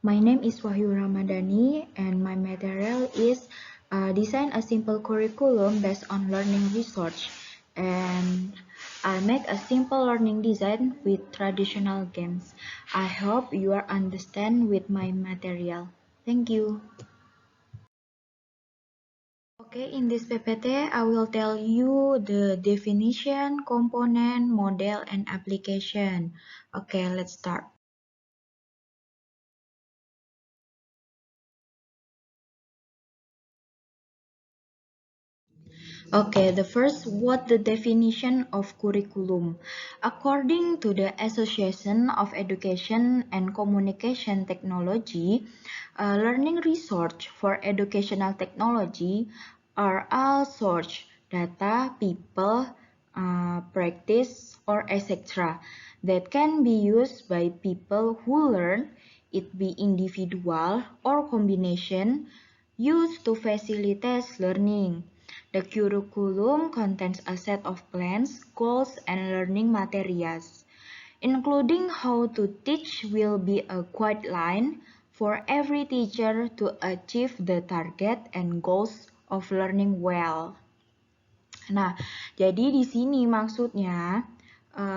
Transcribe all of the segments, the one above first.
My name is Wahyu Ramadhani and my material is design a simple curriculum based on learning research, and I make a simple learning design with traditional games. I hope you are understand with my material. Thank you. Okay, in this PPT, I will tell you the definition, component, model, and application. Okay, let's start. Okay, the first, what the definition of curriculum? According to the Association of Education and Communication Technology, learning research for educational technology are all source, data, people, practice, or etc. that can be used by people who learn, it be individual or combination, used to facilitate learning. The curriculum contains a set of plans, goals, and learning materials, including how to teach will be a guideline for every teacher to achieve the target and goals of learning well. Nah, jadi di sini maksudnya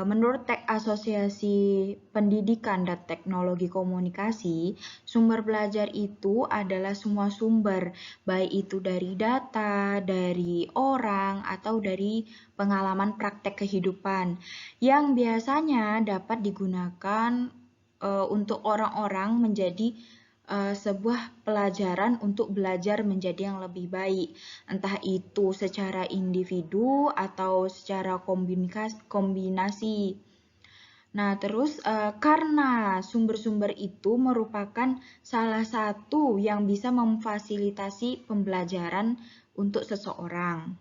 menurut Asosiasi Pendidikan dan Teknologi Komunikasi, sumber belajar itu adalah semua sumber, baik itu dari data, dari orang, atau dari pengalaman praktek kehidupan, yang biasanya dapat digunakan untuk orang-orang menjadi sebuah pelajaran untuk belajar menjadi yang lebih baik, entah itu secara individu atau secara kombinasi. Nah, terus karena sumber-sumber itu merupakan salah satu yang bisa memfasilitasi pembelajaran untuk seseorang.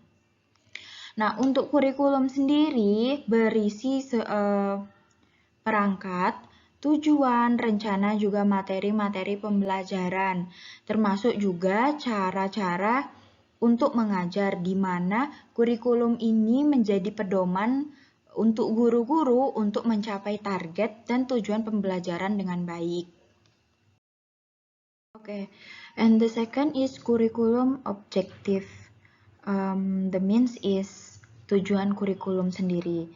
Nah, untuk kurikulum sendiri berisi perangkat, tujuan, rencana, juga materi-materi pembelajaran, termasuk juga cara-cara untuk mengajar, di mana kurikulum ini menjadi pedoman untuk guru-guru untuk mencapai target dan tujuan pembelajaran dengan baik. Okay, and the second is curriculum objective. The means is tujuan kurikulum sendiri.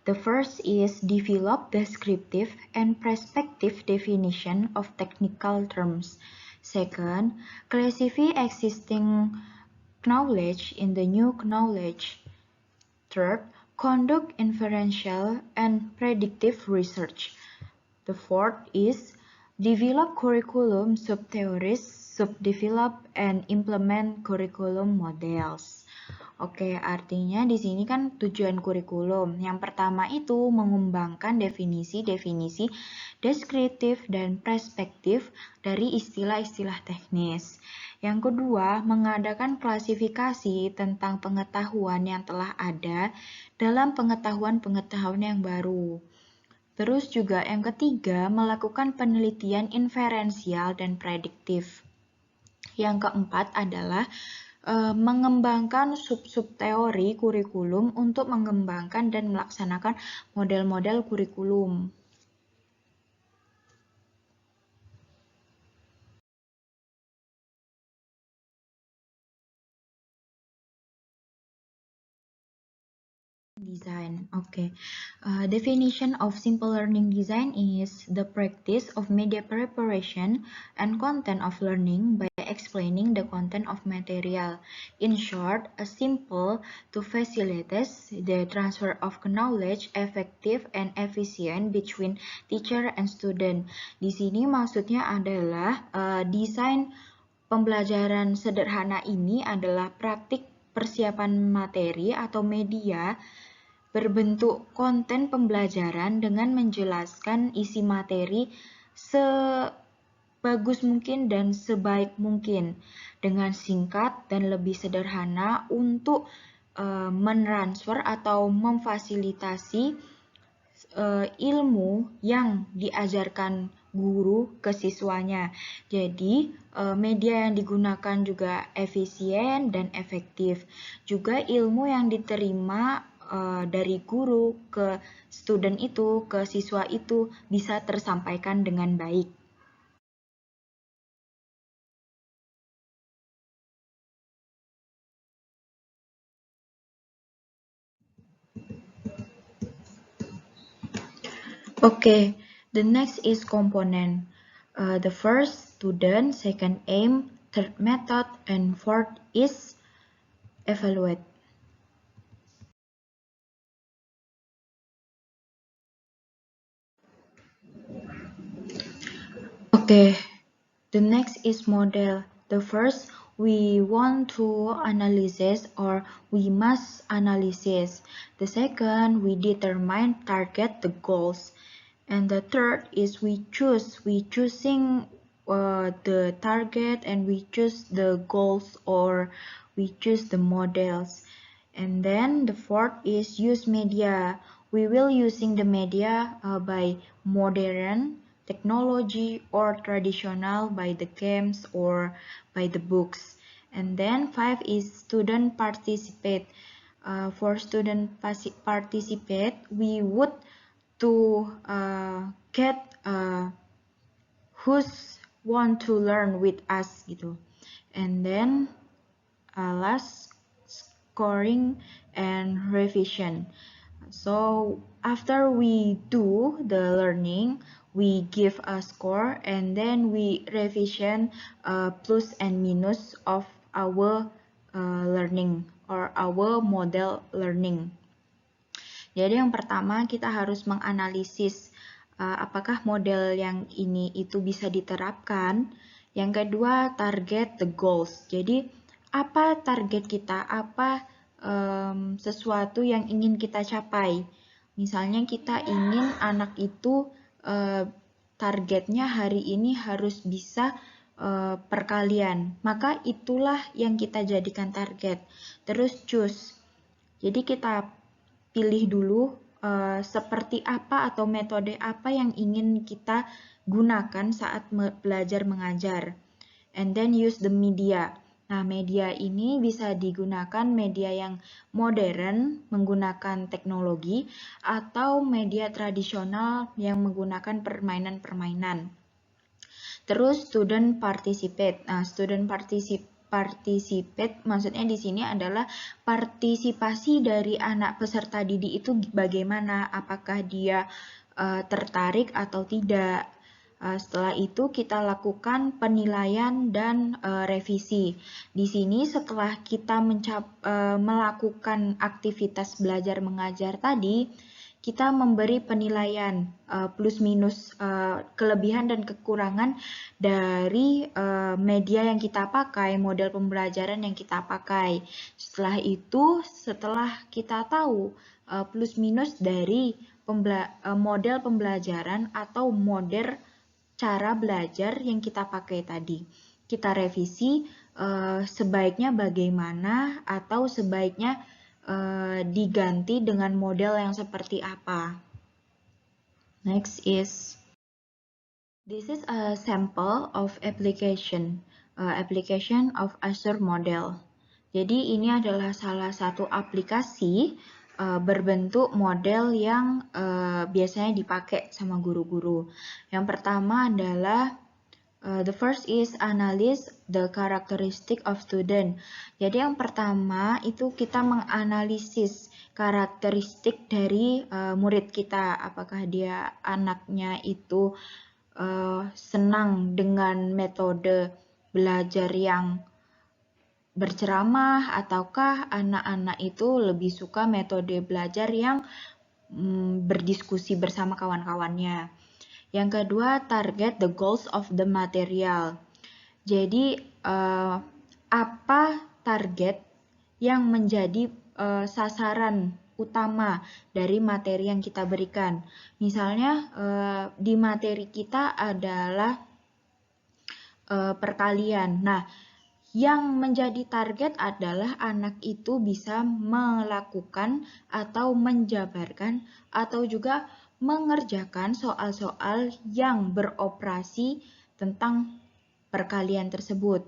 The first is develop descriptive and prescriptive definition of technical terms. Second, classify existing knowledge in the new knowledge. Third, conduct inferential and predictive research. The fourth is develop curriculum sub-theories, subdevelop and implement curriculum models. Oke, artinya di sini kan tujuan kurikulum. Yang pertama itu mengembangkan definisi-definisi deskriptif dan perspektif dari istilah-istilah teknis. Yang kedua, mengadakan klasifikasi tentang pengetahuan yang telah ada dalam pengetahuan-pengetahuan yang baru. Terus juga yang ketiga, melakukan penelitian inferensial dan prediktif. Yang keempat adalah mengembangkan sub-sub teori kurikulum untuk mengembangkan dan melaksanakan model-model kurikulum. Design. Okay. Definition of simple learning design is the practice of media preparation and content of learning by explaining the content of material. In short, a simple to facilitate the transfer of knowledge effective and efficient between teacher and student. Di sini maksudnya adalah desain pembelajaran sederhana ini adalah praktik persiapan materi atau media berbentuk konten pembelajaran dengan menjelaskan isi materi sebagus mungkin dan sebaik mungkin dengan singkat dan lebih sederhana untuk mentransfer atau memfasilitasi ilmu yang diajarkan guru ke siswanya. Jadi, media yang digunakan juga efisien dan efektif. Juga ilmu yang diterima dari guru ke student itu, ke siswa itu bisa tersampaikan dengan baik. Okay, the next is component. The first, student, second, aim, third, method, and fourth is evaluate. Okay, the next is model. The first, we want to analysis or we must analysis. The second, we determine target the goals. And the third is we choosing the target and we choose the goals or we choose the models. And then the fourth is use media. We will using the media by modern technology or traditional by the games or by the books. And then five is student participate. For student participate, we would to get who's want to learn with us gitu. And then last, scoring and revision. So after we do the learning, we give a score and then we revision plus and minus of our learning or our model learning. Jadi yang pertama kita harus menganalisis apakah model yang ini itu bisa diterapkan. Yang kedua, target the goals. Jadi apa target kita, apa sesuatu yang ingin kita capai. Misalnya kita ingin anak itu targetnya hari ini harus bisa perkalian, maka itulah yang kita jadikan target. Terus choose. Jadi kita pilih dulu seperti apa atau metode apa yang ingin kita gunakan saat belajar mengajar. And then use the media. Nah, media ini bisa digunakan media yang modern menggunakan teknologi atau media tradisional yang menggunakan permainan-permainan. Terus student participate. Nah, student participate maksudnya di sini adalah partisipasi dari anak peserta didik itu bagaimana, apakah dia tertarik atau tidak. Setelah itu kita lakukan penilaian dan revisi. Di sini setelah kita melakukan aktivitas belajar mengajar tadi, kita memberi penilaian plus minus kelebihan dan kekurangan dari media yang kita pakai, model pembelajaran yang kita pakai. Setelah itu, setelah kita tahu plus minus dari model pembelajaran atau model cara belajar yang kita pakai tadi, kita revisi sebaiknya bagaimana atau sebaiknya diganti dengan model yang seperti apa. Next is, this is a sample of application of Azure model. Jadi ini adalah salah satu aplikasi berbentuk model yang biasanya dipakai sama guru-guru. Yang pertama adalah the first is analyze the characteristic of student. Jadi yang pertama itu kita menganalisis karakteristik dari murid kita. Apakah dia anaknya itu senang dengan metode belajar yang berceramah ataukah anak-anak itu lebih suka metode belajar yang berdiskusi bersama kawan-kawannya. Yang kedua, target the goals of the material. Jadi apa target yang menjadi sasaran utama dari materi yang kita berikan. Misalnya di materi kita adalah perkalian. Nah, yang menjadi target adalah anak itu bisa melakukan atau menjabarkan atau juga mengerjakan soal-soal yang beroperasi tentang perkalian tersebut.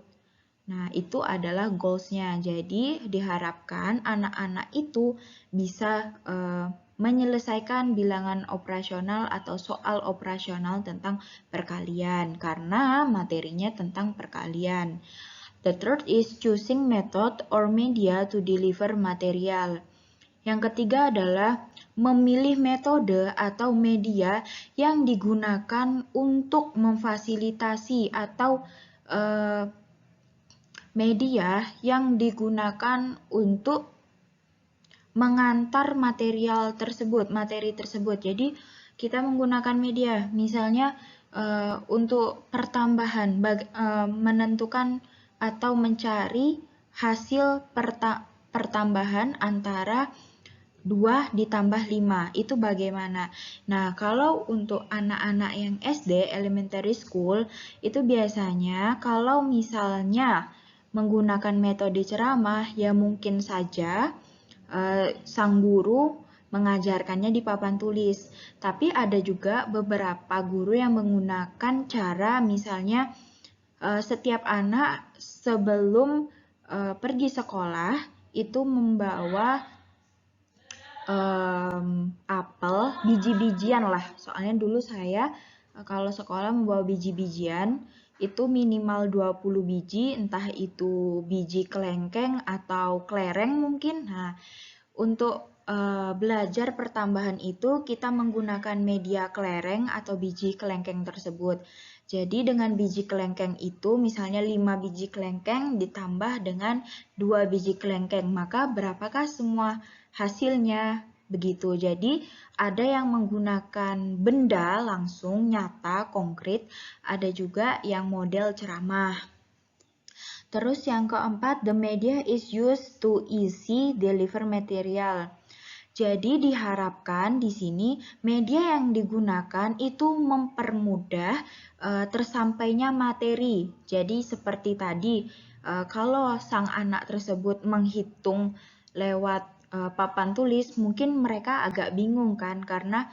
Nah, itu adalah goals-nya. Jadi, diharapkan anak-anak itu bisa menyelesaikan bilangan operasional atau soal operasional tentang perkalian karena materinya tentang perkalian. The third is choosing method or media to deliver material. Yang ketiga adalah memilih metode atau media yang digunakan untuk memfasilitasi atau media yang digunakan untuk mengantar materi tersebut. Jadi kita menggunakan media, misalnya untuk pertambahan, menentukan atau mencari hasil pertambahan antara 2 ditambah 5, itu bagaimana? Nah, kalau untuk anak-anak yang SD, elementary school, itu biasanya kalau misalnya menggunakan metode ceramah, ya mungkin saja sang guru mengajarkannya di papan tulis. Tapi ada juga beberapa guru yang menggunakan cara misalnya setiap anak sebelum pergi sekolah itu membawa apel, biji-bijian lah. Soalnya dulu saya kalau sekolah membawa biji-bijian itu minimal 20 biji, entah itu biji kelengkeng atau kelereng mungkin. Nah, untuk belajar pertambahan itu kita menggunakan media kelereng atau biji kelengkeng tersebut. Jadi dengan biji kelengkeng itu misalnya 5 biji kelengkeng ditambah dengan 2 biji kelengkeng, maka berapakah semua hasilnya? Begitu. Jadi ada yang menggunakan benda langsung nyata, konkret, ada juga yang model ceramah. Terus yang keempat, the media is used to easy deliver material. Jadi diharapkan di sini media yang digunakan itu mempermudah tersampainya materi. Jadi seperti tadi, kalau sang anak tersebut menghitung lewat papan tulis, mungkin mereka agak bingung kan, karena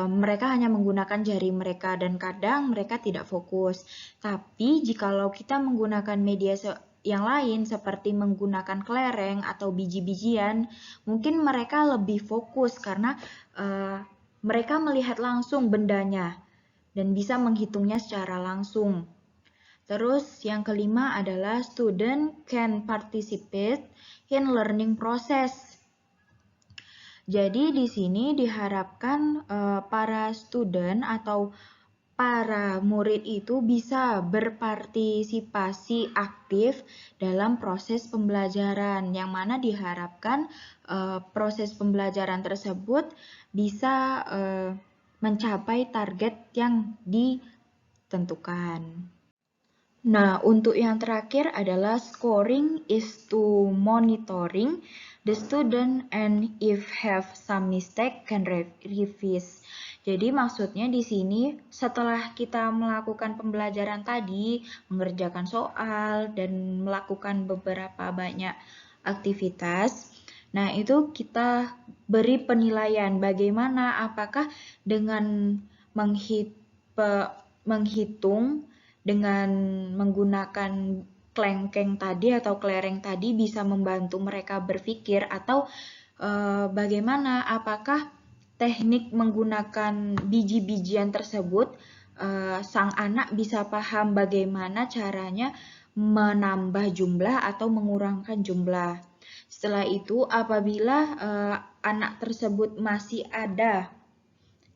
mereka hanya menggunakan jari mereka dan kadang mereka tidak fokus. Tapi jikalau kita menggunakan media yang lain seperti menggunakan kelereng atau biji-bijian, mungkin mereka lebih fokus karena mereka melihat langsung bendanya dan bisa menghitungnya secara langsung. Terus yang kelima adalah student can participate in learning process. Jadi di sini diharapkan para student atau para murid itu bisa berpartisipasi aktif dalam proses pembelajaran, yang mana diharapkan proses pembelajaran tersebut bisa mencapai target yang ditentukan. Nah, untuk yang terakhir adalah scoring is to monitoring the student and if have some mistake can revise. Jadi maksudnya di sini setelah kita melakukan pembelajaran tadi, mengerjakan soal dan melakukan beberapa banyak aktivitas, nah itu kita beri penilaian bagaimana, apakah dengan menghitung dengan menggunakan kelengkeng tadi atau kelereng tadi bisa membantu mereka berpikir, atau bagaimana, apakah teknik menggunakan biji-bijian tersebut sang anak bisa paham bagaimana caranya menambah jumlah atau mengurangkan jumlah. Setelah itu apabila anak tersebut masih ada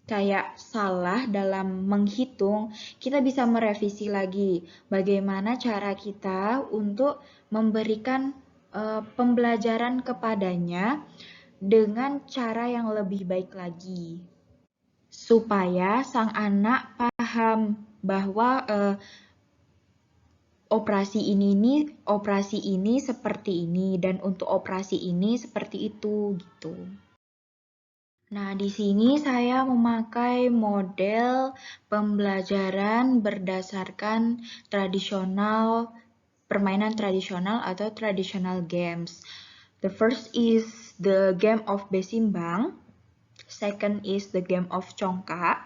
kayak salah dalam menghitung, kita bisa merevisi lagi bagaimana cara kita untuk memberikan pembelajaran kepadanya dengan cara yang lebih baik lagi, supaya sang anak paham bahwa operasi ini seperti ini dan untuk operasi ini seperti itu gitu. Nah, di sini saya memakai model pembelajaran berdasarkan permainan tradisional atau traditional games. The first is the game of besimbang. Second is the game of congkak.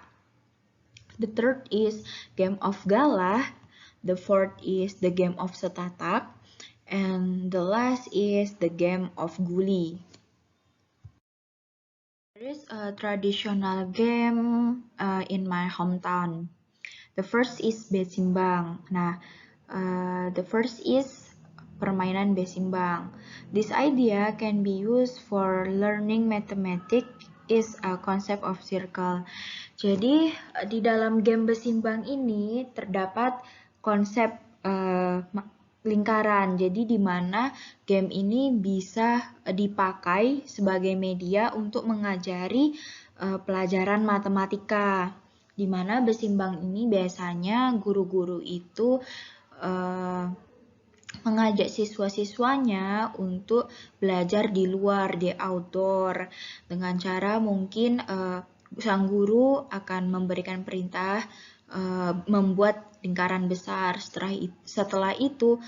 The third is game of galah. The fourth is the game of setatak. And the last is the game of guli. There is a traditional game in my hometown. The first is besimbang. Nah, the first is permainan besimbang. This idea can be used for learning mathematics is a concept of circle. Jadi di dalam game besimbang ini terdapat konsep lingkaran. Jadi di mana game ini bisa dipakai sebagai media untuk mengajari pelajaran matematika. Di mana besimbang ini biasanya guru-guru itu mengajak siswa-siswanya untuk belajar di luar, di outdoor, dengan cara mungkin sang guru akan memberikan perintah membuat lingkaran besar. Setelah itu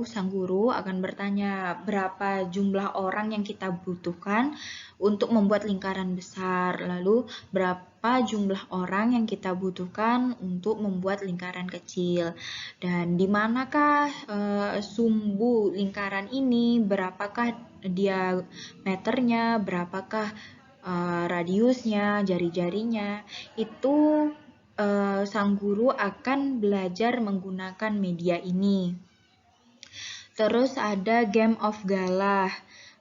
sang guru akan bertanya berapa jumlah orang yang kita butuhkan untuk membuat lingkaran besar, lalu berapa jumlah orang yang kita butuhkan untuk membuat lingkaran kecil, dan di manakah sumbu lingkaran ini, berapakah diameternya, berapakah radiusnya, jari-jarinya. Itu sang guru akan belajar menggunakan media ini. Terus ada game of Galah.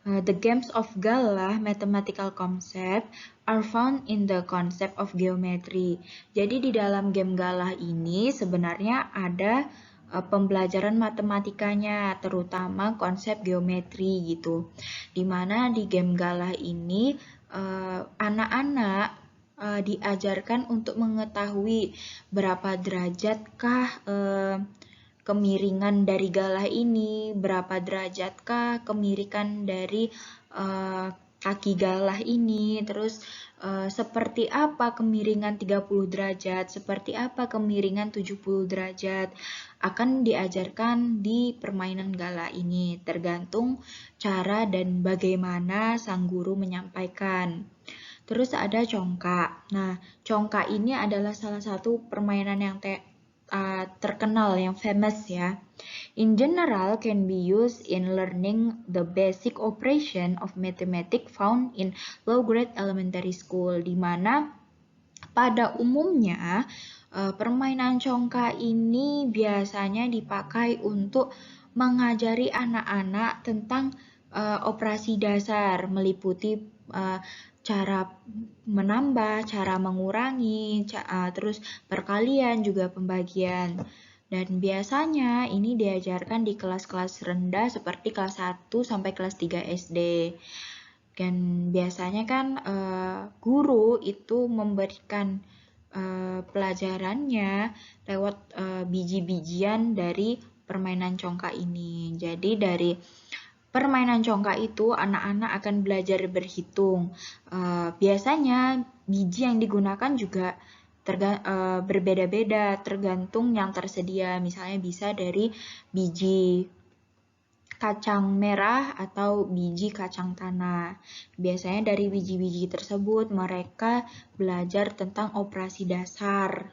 The games of Galah mathematical concept are found in the concept of geometry. Jadi di dalam game Galah ini sebenarnya ada pembelajaran matematikanya, terutama konsep geometri gitu. Dimana di game Galah ini anak-anak diajarkan untuk mengetahui berapa derajatkah kemiringan dari galah ini, berapa derajatkah kemiringan dari kaki galah ini, terus seperti apa kemiringan 30 derajat, seperti apa kemiringan 70 derajat, akan diajarkan di permainan galah ini, tergantung cara dan bagaimana sang guru menyampaikan. Terus ada congkak. Nah, congkak ini adalah salah satu permainan yang terkenal, yang famous ya. In general can be used in learning the basic operation of mathematics found in low grade elementary school, di mana pada umumnya permainan congkak ini biasanya dipakai untuk mengajari anak-anak tentang operasi dasar, meliputi cara menambah, cara mengurangi, terus perkalian, juga pembagian. Dan biasanya ini diajarkan di kelas-kelas rendah seperti kelas 1 sampai kelas 3 SD. Dan biasanya kan guru itu memberikan pelajarannya lewat biji-bijian dari permainan congkak ini. Jadi dari permainan congkak itu anak-anak akan belajar berhitung. Biasanya biji yang digunakan juga berbeda-beda tergantung yang tersedia. Misalnya bisa dari biji kacang merah atau biji kacang tanah. Biasanya dari biji-biji tersebut mereka belajar tentang operasi dasar.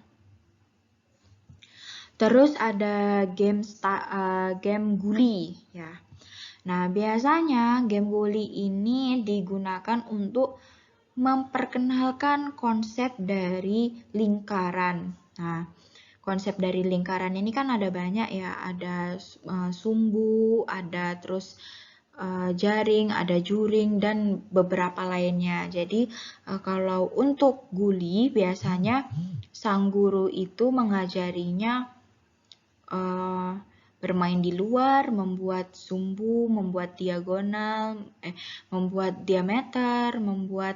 Terus ada game guli ya. Nah, biasanya game guli ini digunakan untuk memperkenalkan konsep dari lingkaran. Nah, konsep dari lingkaran ini kan ada banyak ya, ada sumbu, ada terus jaring, ada juring, dan beberapa lainnya. Jadi kalau untuk guli biasanya sang guru itu mengajarinya bermain di luar, membuat sumbu, membuat diagonal, membuat diameter, membuat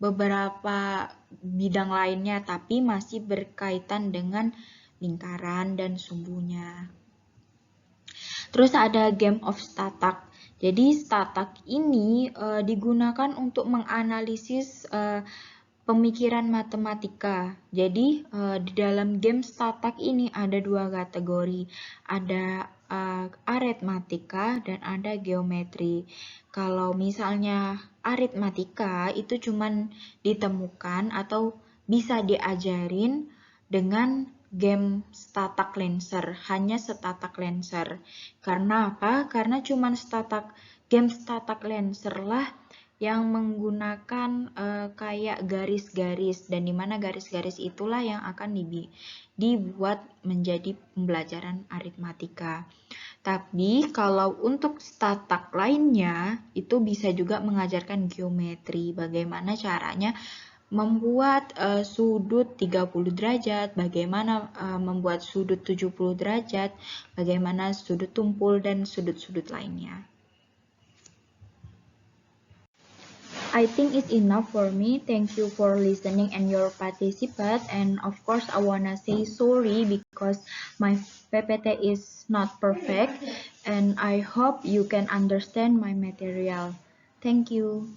beberapa bidang lainnya, tapi masih berkaitan dengan lingkaran dan sumbunya. Terus ada game of statak. Jadi statak ini digunakan untuk menganalisis pemikiran matematika. Jadi di dalam game statak ini ada dua kategori, ada aritmatika dan ada geometri. Kalau misalnya aritmatika itu cuman ditemukan atau bisa diajarin dengan game statak Lancer, hanya statak Lancer. Karena apa? Karena cuman game statak Lancer lah yang menggunakan kayak garis-garis, dan dimana garis-garis itulah yang akan dibuat menjadi pembelajaran aritmatika. Tapi kalau untuk statak lainnya, itu bisa juga mengajarkan geometri, bagaimana caranya membuat sudut 30 derajat, bagaimana membuat sudut 70 derajat, bagaimana sudut tumpul, dan sudut-sudut lainnya. I think it's enough for me. Thank you for listening and your participate. And of course, I wanna say sorry because my PPT is not perfect. And I hope you can understand my material. Thank you.